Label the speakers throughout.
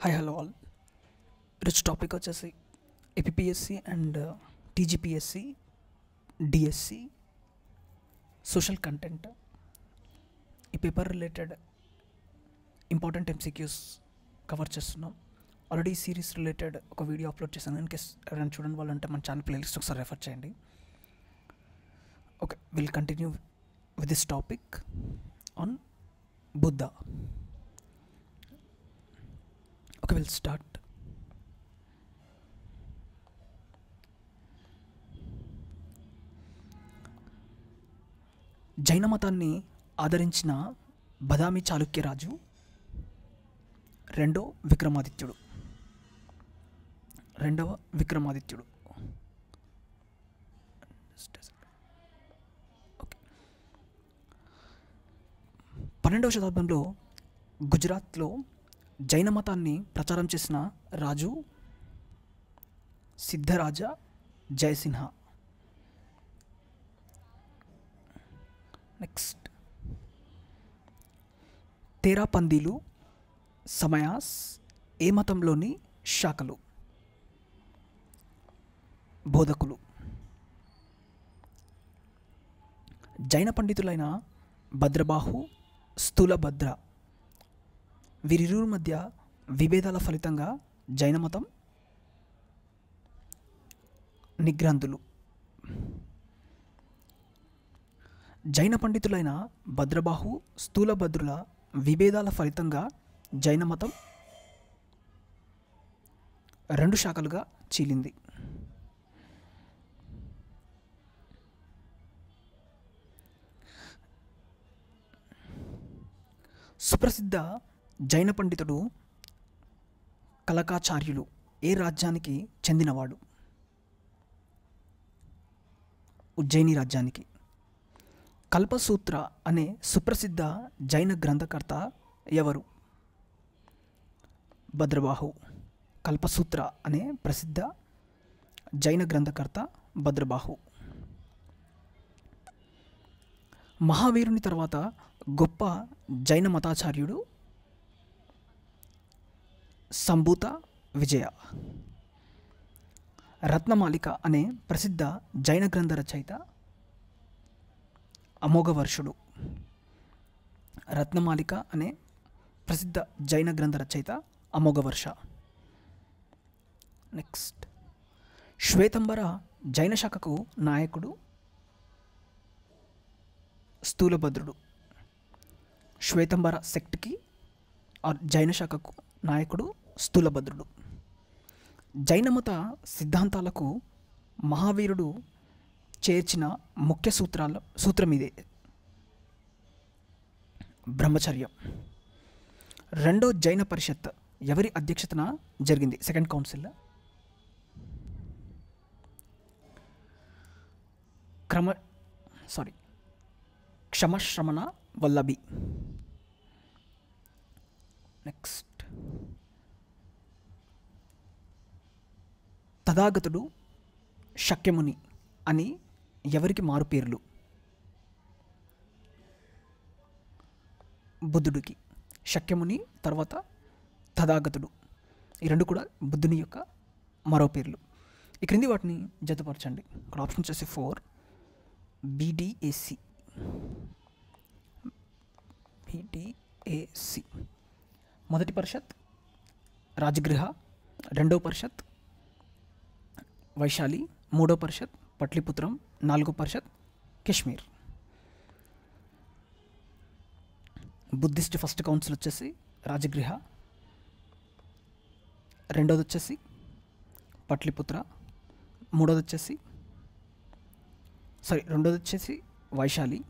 Speaker 1: Hi hello all. ఈరోజు topic వచ్చేసి APSC and TGPSC DSC social content. ఈ paper related important MCQs cover చేస్తున్నాం. Already ఈ series related ఒక వీడియో అప్లోడ్ చేశాను. ఇన్ కేస్ ఎవరైనా చూడని వాళ్ళు అంటే మన ఛానల్ ప్లేలిస్ట్ ఒకసారి రెఫర్ చేయండి. Okay, will continue with this topic on Buddha. Okay, we'll start. జైన మతాన్ని ఆదరించిన బదామి చాళుక్య రాజు రెండవ విక్రమాదిత్యుడు. ఓకే, 12వ శతాబ్దంలో గుజరాత్లో జైన మతాన్ని ప్రచారం చేసిన రాజు సిద్ధరాజ జయసింహ. నెక్స్ట్, తేరాపందీలు, సమయాస్ ఏ మతంలోని శాఖలు? బోధకులు. జైన పండితులైన భద్రబాహు, స్థూలభద్ర వీరిరువురి మధ్య విభేదాల ఫలితంగా జైన మతం నిగ్రంథులు. జైన పండితులైన భద్రబాహు, స్థూలభద్రుల విభేదాల ఫలితంగా జైన మతం రెండు శాఖలుగా చీలింది. సుప్రసిద్ధ జైన పండితుడు కలకాచార్యులు ఏ రాజ్యానికి చెందినవాడు? ఉజ్జయిని రాజ్యానికి. కల్పసూత్ర అనే సుప్రసిద్ధ జైన గ్రంథకర్త ఎవరు? భద్రబాహు. కల్పసూత్ర అనే ప్రసిద్ధ జైన గ్రంథకర్త భద్రబాహు. మహావీరుని తర్వాత గొప్ప జైన మతాచార్యుడు సంభూత విజయ. రత్నమాలిక అనే ప్రసిద్ధ జైన గ్రంథ రచయిత అమోఘవర్షుడు. రత్నమాలిక అనే ప్రసిద్ధ జైన గ్రంథ రచయిత అమోఘవర్ష. నెక్స్ట్, శ్వేతంబర జైన శాఖకు నాయకుడు స్థూలభద్రుడు. శ్వేతంబర సెక్ట్కి జైన శాఖకు నాయకుడు స్థూలభద్రుడు. జైనమత సిద్ధాంతాలకు మహావీరుడు చేర్చిన ముఖ్య సూత్రం ఇదే, బ్రహ్మచర్యం. రెండో జైన పరిషత్ ఎవరి అధ్యక్షతన జరిగింది? Second council. Kshamashramana Vallabhi. Next, తథాగతుడు, శక్యముని అని ఎవరికి మారుపేర్లు? బుద్ధుడికి. శక్యముని తర్వాత తథాగతుడు, ఈ రెండు కూడా బుద్ధుని యొక్క మరో పేర్లు. ఈ క్రింది వాటిని జతపరచండి. ఇక్కడ ఆప్షన్ వచ్చేసి 4 BDAC. మొదటి పరిషత్ రాజగృహ, రెండవ పరిషత్ వైశాలి, మూడో పరిషత్ పట్లిపుత్రం, నాలుగో పరిషత్ కాశ్మీర్. బుద్ధిస్ట్ ఫస్ట్ కౌన్సిల్ వచ్చేసి రాజగృహ, రెండోది వచ్చేసి పట్లిపుత్ర, రెండోది వచ్చేసి Vaishali.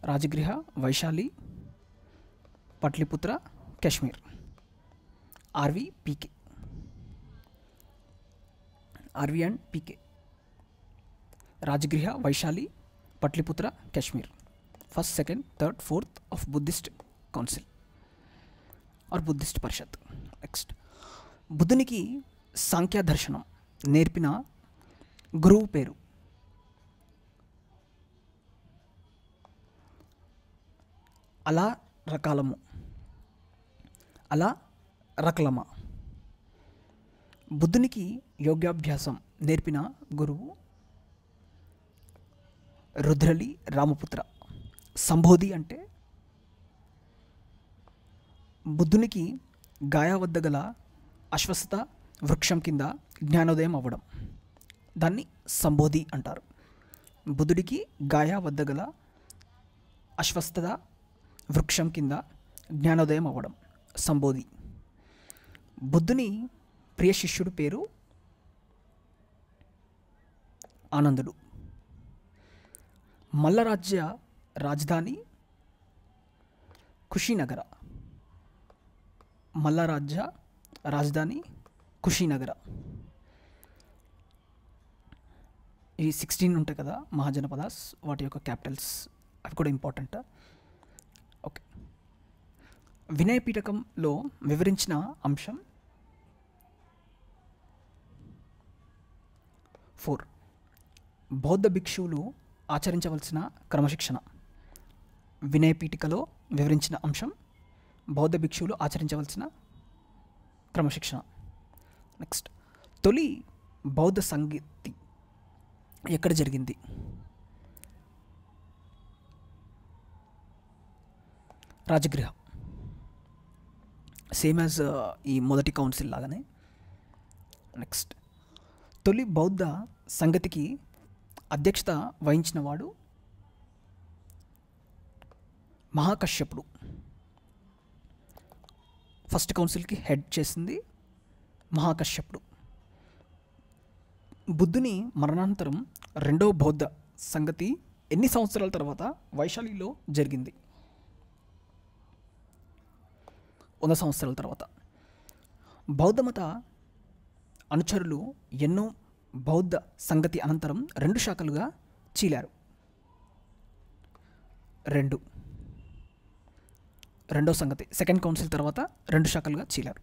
Speaker 1: Rajagriha, Vaishali, Pataliputra, Kashmir. RV and PK. Rajagriha, Vaishali, Pataliputra, Kashmir. First, second, third, fourth of Buddhist council or Buddhist parishad. Next, బుద్ధునికి సాంఖ్య దర్శనం నేర్పిన గురువు పేరు? అలా రకాలము. అలా రక్లమ. బుద్ధునికి యోగాభ్యాసం నేర్పిన గురువు రుద్రలి రామపుత్ర. సంబోధి అంటే బుద్ధునికి గాయా వద్ద గల అశ్వత్థ వృక్షం కింద జ్ఞానోదయం అవ్వడం, దాన్ని సంబోధి అంటారు. బుద్ధుడికి గాయా వద్ద గల అశ్వత్థ వృక్షం కింద జ్ఞానోదయం అవ్వడం సంబోధి. బుద్ధుని ప్రియ శిష్యుడు పేరు ఆనందుడు. మల్ల రాజ్య రాజధాని కుషినగర. మల్ల రాజ్య రాజధాని కుషినగర. ఈ 16 ఉంటాయి కదా మహాజనపదాస్, వాటి యొక్క క్యాపిటల్స్ అవి కూడా ఇంపార్టెంట్. ఓకే, వినయ పీఠకంలో వివరించిన అంశం 4. బౌద్ధ భిక్షువులు ఆచరించవలసిన క్రమశిక్షణ. వినయ పీఠికలో వివరించిన అంశం బౌద్ధ భిక్షువులు ఆచరించవలసిన క్రమశిక్షణ. నెక్స్ట్, తొలి బౌద్ధ సంగతి ఎక్కడ జరిగింది? రాజగృహ. సేమ్ యాజ్ ఈ మొదటి కౌన్సిల్ లాగానే. నెక్స్ట్, తొలి బౌద్ధ సంగతికి అధ్యక్షత వహించిన వాడు మహాకశ్యపుడు. ఫస్ట్ కౌన్సిల్కి హెడ్ చేసింది మహాకశ్యపుడు. బుద్ధుని మరణానంతరం రెండవ బౌద్ధ సంగతి ఎన్ని సంవత్సరాల తర్వాత వైశాలిలో జరిగింది? 100 సంవత్సరాల తర్వాత. బౌద్ధమత అనుచరులు ఎన్నో బౌద్ధ సంగతి అనంతరం 2 శాఖలుగా చీలారు. 2. రెండో సంగతి సెకండ్ కౌన్సిల్ తర్వాత 2 శాఖలుగా చీలారు.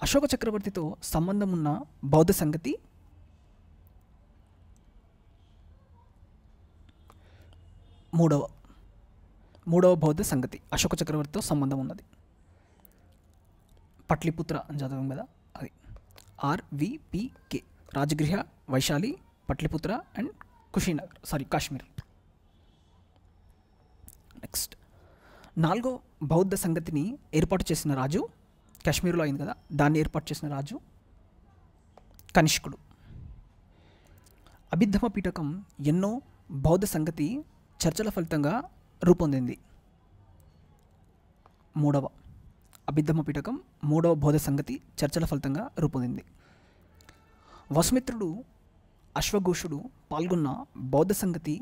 Speaker 1: అశోక చక్రవర్తితో సంబంధం ఉన్న బౌద్ధ సంగతి మూడవ బౌద్ధ సంగతి అశోక చక్రవర్తితో సంబంధం ఉన్నది. పట్లిపుత్ర అని చదివాం కదా, అది RVPK. Rajagriha, Vaishali, Pataliputra and Kushinagar, Kashmir. Next, 4వ బౌద్ధ సంగతిని ఏర్పాటు చేసిన రాజు, కాశ్మీర్లో అయింది కదా, దాన్ని ఏర్పాటు చేసిన రాజు కనిష్కుడు. అభిధమ పీఠకం ఎన్నో బౌద్ధ సంగతి చర్చల ఫలితంగా రూపొందింది? 3వ. అభిధమ పీఠకం 3వ బౌద్ధ సంగతి చర్చల ఫలితంగా రూపొందింది. వసుమిత్రుడు, అశ్వఘోషుడు పాల్గొన్న బౌద్ధ సంగతి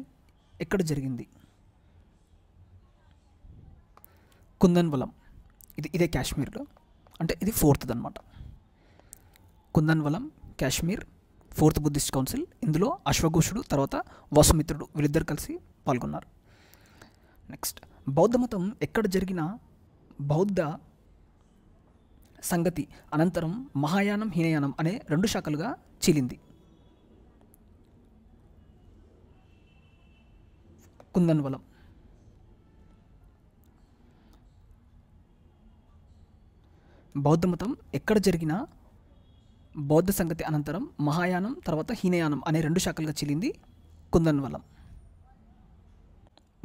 Speaker 1: ఎక్కడ జరిగింది? కుందన్వలం. ఇదే కాశ్మీర్లో, అంటే ఇది 4th అనమాట. కుందన్వలం, కాశ్మీర్, 4th బుద్ధిస్ట్ కౌన్సిల్. ఇందులో అశ్వఘోషుడు తర్వాత వసుమిత్రుడు వీళ్ళిద్దరు కలిసి పాల్గొన్నారు. నెక్స్ట్, బౌద్ధ మతం ఎక్కడ జరిగిన బౌద్ధ సంగతి అనంతరం మహాయానం, హీనయానం అనే 2 శాఖలుగా చీలింది? కుందన్వలం. బౌద్ధ మతం ఎక్కడ జరిగిన బౌద్ధ సంగతి అనంతరం మహాయానం తర్వాత హీనయానం అనే 2 శాఖలుగా చీలింది? కుందన్వలం.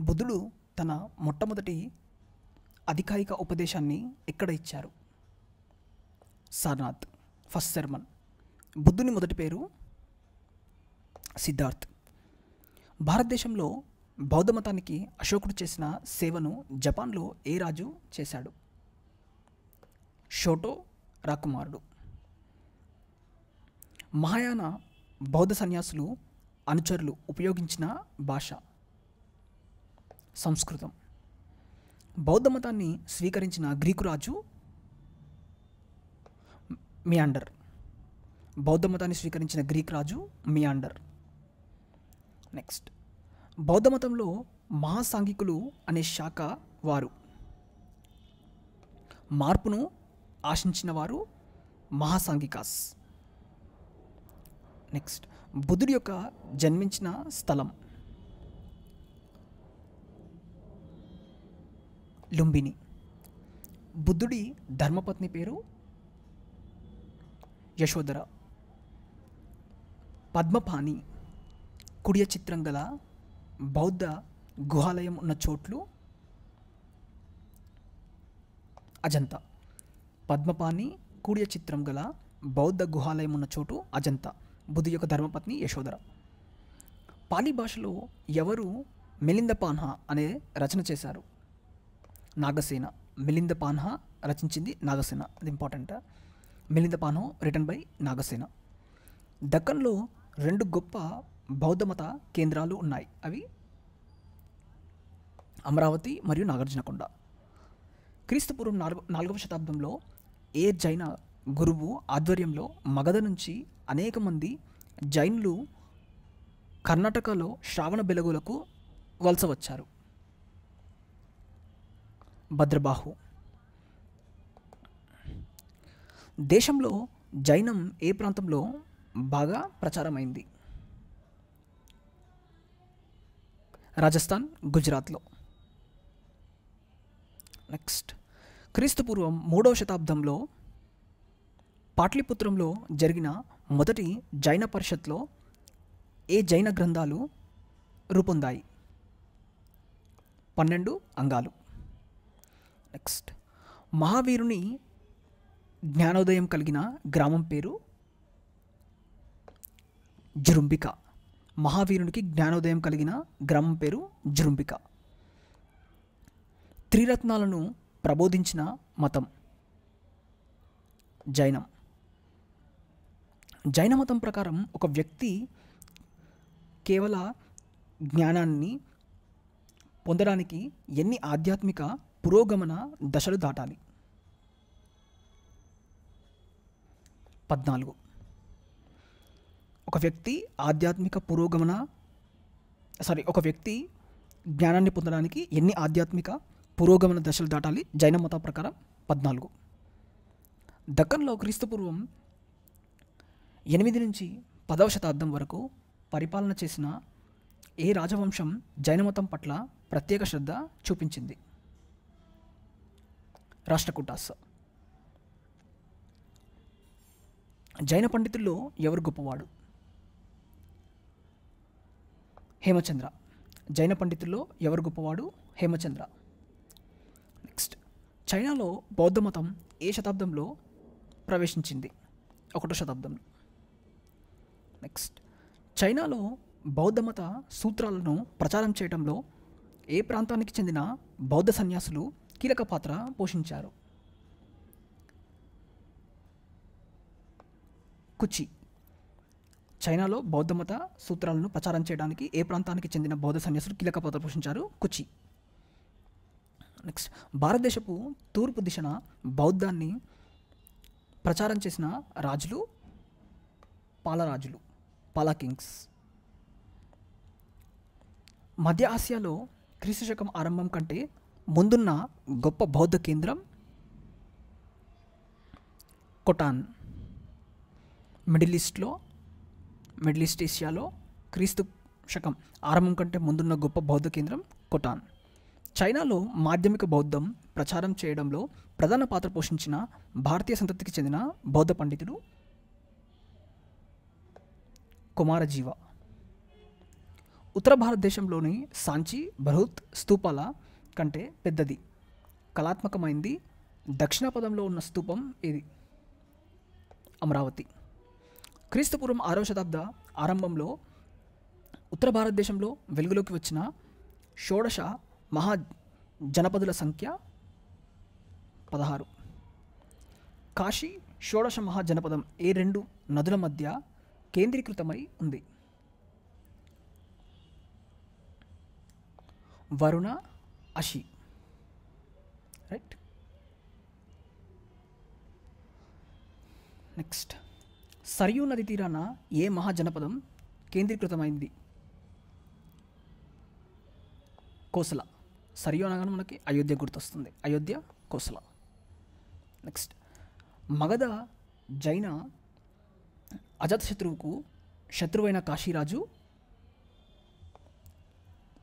Speaker 1: బుద్ధుడు తన మొట్టమొదటి అధికారిక ఉపదేశాన్ని ఎక్కడ ఇచ్చారు? Sarnath, first sermon. బుద్ధుని మొదటి పేరు సిద్ధార్థ్. భారతదేశంలో బౌద్ధ మతానికి అశోకుడు చేసిన సేవను జపాన్లో ఏ రాజు చేశాడు? షోటో రాకుమారుడు. మహాయాన బౌద్ధ సన్యాసులు అనుచరులు ఉపయోగించిన భాష సంస్కృతం. బౌద్ధ మతాన్ని స్వీకరించిన గ్రీకు రాజు మియాండర్. బౌద్ధ మతాన్ని స్వీకరించిన గ్రీక్ రాజు మియాండర్. నెక్స్ట్, బౌద్ధ మతంలో మహాసాంఘికులు అనే శాఖ వారు. మార్పును ఆశించిన వారు మహాసాంఘికాస్. నెక్స్ట్, బుద్ధుడి యొక్క జన్మించిన స్థలం లుంబిని. బుద్ధుడి ధర్మపత్ని పేరు యశోధర. పద్మపాణి కుడియ చిత్రం గల బౌద్ధ గుహాలయం ఉన్న చోట్లు అజంతా. పద్మపాణి కుడియ చిత్రం గల బౌద్ధ గుహాలయం ఉన్న చోటు అజంతా. బుద్ధు యొక్క ధర్మపత్ని యశోధర. పాలీ భాషలో ఎవరు మిలింద పాన్హా అనే రచన చేశారు? నాగసేన. మిలింద పాన్హా రచించింది నాగసేన. అది important. Milinda Panha written by Nagasena. దక్కన్లో 2 గొప్ప బౌద్ధమత కేంద్రాలు ఉన్నాయి. అవి అమరావతి మరియు నాగార్జునకొండ. క్రీస్తుపూర్వం 4వ శతాబ్దంలో ఏ జైన గురువు ఆధ్వర్యంలో మగధ నుంచి అనేక మంది జైన్లు కర్ణాటకలో శ్రావణ బెలగులకు వలస వచ్చారు? భద్రబాహు. దేశంలో జైనం ఏ ప్రాంతంలో బాగా ప్రచారమైంది? రాజస్థాన్, గుజరాత్లో. నెక్స్ట్, క్రీస్తుపూర్వం 3వ శతాబ్దంలో పాట్లిపుత్రంలో జరిగిన మొదటి జైన పరిషత్లో ఏ జైన గ్రంథాలు రూపొందాయి? 12 అంగాలు. నెక్స్ట్, మహావీరుని జ్ఞానోదయం కలిగిన గ్రామం పేరు జృంభిక. మహావీరునికి జ్ఞానోదయం కలిగిన గ్రామం పేరు జృంభిక. త్రిరత్నాలను ప్రబోధించిన మతం జైనం. జైన మతం ప్రకారం ఒక వ్యక్తి కేవల జ్ఞానాన్ని పొందడానికి ఎన్ని ఆధ్యాత్మిక పురోగమన దశలు దాటాలి? 14. ఒక వ్యక్తి జ్ఞానాన్ని పొందడానికి ఎన్ని ఆధ్యాత్మిక పురోగమన దశలు దాటాలి? జైన మత ప్రకారం 14. దక్కన్లో క్రీస్తుపూర్వం 8 నుంచి 10వ శతాబ్దం వరకు పరిపాలన చేసిన ఏ రాజవంశం జైనమతం పట్ల ప్రత్యేక శ్రద్ధ చూపించింది? రాష్ట్రకూటాస్. జైన పండితుల్లో ఎవరు గొప్పవాడు? హేమచంద్ర. జైన పండితుల్లో ఎవరు గొప్పవాడు? హేమచంద్ర. నెక్స్ట్, చైనాలో బౌద్ధ మతం ఏ శతాబ్దంలో ప్రవేశించింది? 1వ శతాబ్దంలో. నెక్స్ట్, చైనాలో బౌద్ధమత సూత్రాలను ప్రచారం చేయడంలో ఏ ప్రాంతానికి చెందిన బౌద్ధ సన్యాసులు కీలక పాత్ర పోషించారు? కుచి. చైనాలో బౌద్ధమత సూత్రాలను ప్రచారం చేయడానికి ఏ ప్రాంతానికి చెందిన బౌద్ధ సన్యాసులు కీలక పాత్ర పోషించారు? కుచి. నెక్స్ట్, భారతదేశపు తూర్పు దిశన బౌద్ధాన్ని ప్రచారం చేసిన రాజులు పాలరాజులు, పాలా కింగ్స్. మధ్య ఆసియాలో క్రీస్తు శకం ఆరంభం కంటే ముందున్న గొప్ప బౌద్ధ కేంద్రం కొటాన్. మిడిల్ ఈస్ట్ ఏషియాలో క్రీస్తు శకం ఆరంభం కంటే ముందున్న గొప్ప బౌద్ధ కేంద్రం కొటాన్. చైనాలో మాధ్యమిక బౌద్ధం ప్రచారం చేయడంలో ప్రధాన పాత్ర పోషించిన భారతీయ సంతతికి చెందిన బౌద్ధ పండితుడు కుమారజీవ. ఉత్తర భారతదేశంలోని సాంచి, బృహత్ స్తూపాల కంటే పెద్దది, కళాత్మకమైంది, దక్షిణ పదంలో ఉన్న స్తూపం ఇది? అమరావతి. క్రీస్తుపూర్వం 6వ శతాబ్ద ఆరంభంలో ఉత్తర భారతదేశంలో వెలుగులోకి వచ్చిన షోడశ మహాజనపదుల సంఖ్య 16. కాశీ షోడశ మహాజనపదం ఏ 2 నదుల మధ్య కేంద్రీకృతమై ఉంది? వరుణ, అషి. రైట్. నెక్స్ట్, సరియూ నది తీరాన ఏ మహాజనపదం కేంద్రీకృతమైంది? కోసల. సరియూ అనగానే మనకి అయోధ్య గుర్తొస్తుంది. అయోధ్య, కోసల. నెక్స్ట్, మగధ జైన అజాతశత్రువుకు శత్రువైన కాశీరాజు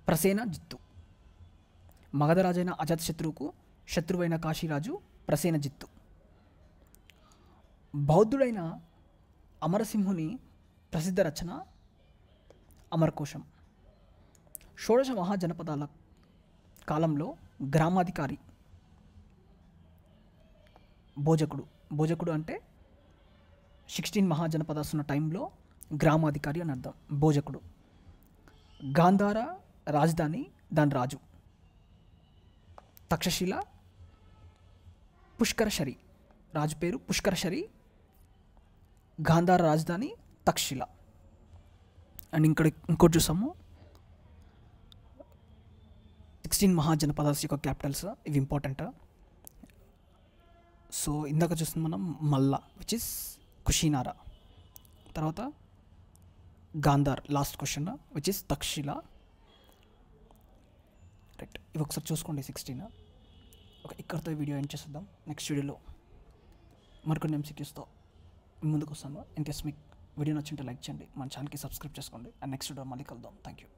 Speaker 1: ప్రసేనజిత్తు. మగధ రాజైన అజాతశత్రువుకు శత్రువైన కాశీరాజు ప్రసేనజిత్తు. బౌద్ధుడైన అమరసింహుని ప్రసిద్ధ రచన అమరకోశం. షోడశ మహాజనపదాల కాలంలో గ్రామాధికారి భోజకుడు. భోజకుడు అంటే 16 మహాజనపదాస్ ఉన్న టైంలో గ్రామాధికారి అని అర్థం. భోజకుడు. గాంధార రాజధాని, దాని రాజు. తక్షశిల పుష్కరశరి, రాజు పేరు పుష్కరశరి. గాంధార రాజధాని తక్షశిల. అండ్ ఇంకోటి చూసాము 16 మహాజనపదాస్ యొక్క క్యాపిటల్స్, ఇవి ఇంపార్టెంట్. సో ఇందాక చూస్తుంది మనం మల్లా, విచ్ ఇస్ కుషినారా. తర్వాత Gandhar, last question, which is Takshashila. Right, ఇవి ఒకసారి చూసుకోండి 16. ఓకే, ఇక్కడితో ఈ వీడియో ఎండ్ చేసేద్దాం. నెక్స్ట్ వీడియోలో మరికొన్ని ఎంసీక్యూస్తో ముందుకు వస్తాను. ఇన్ కేస్ మీకు వీడియో నచ్చింటే లైక్ చేయండి, మన ఛానల్కి సబ్స్క్రైబ్ చేసుకోండి. అండ్ నెక్స్ట్ వీడియో మళ్ళీ కలుద్దాం. Thank you.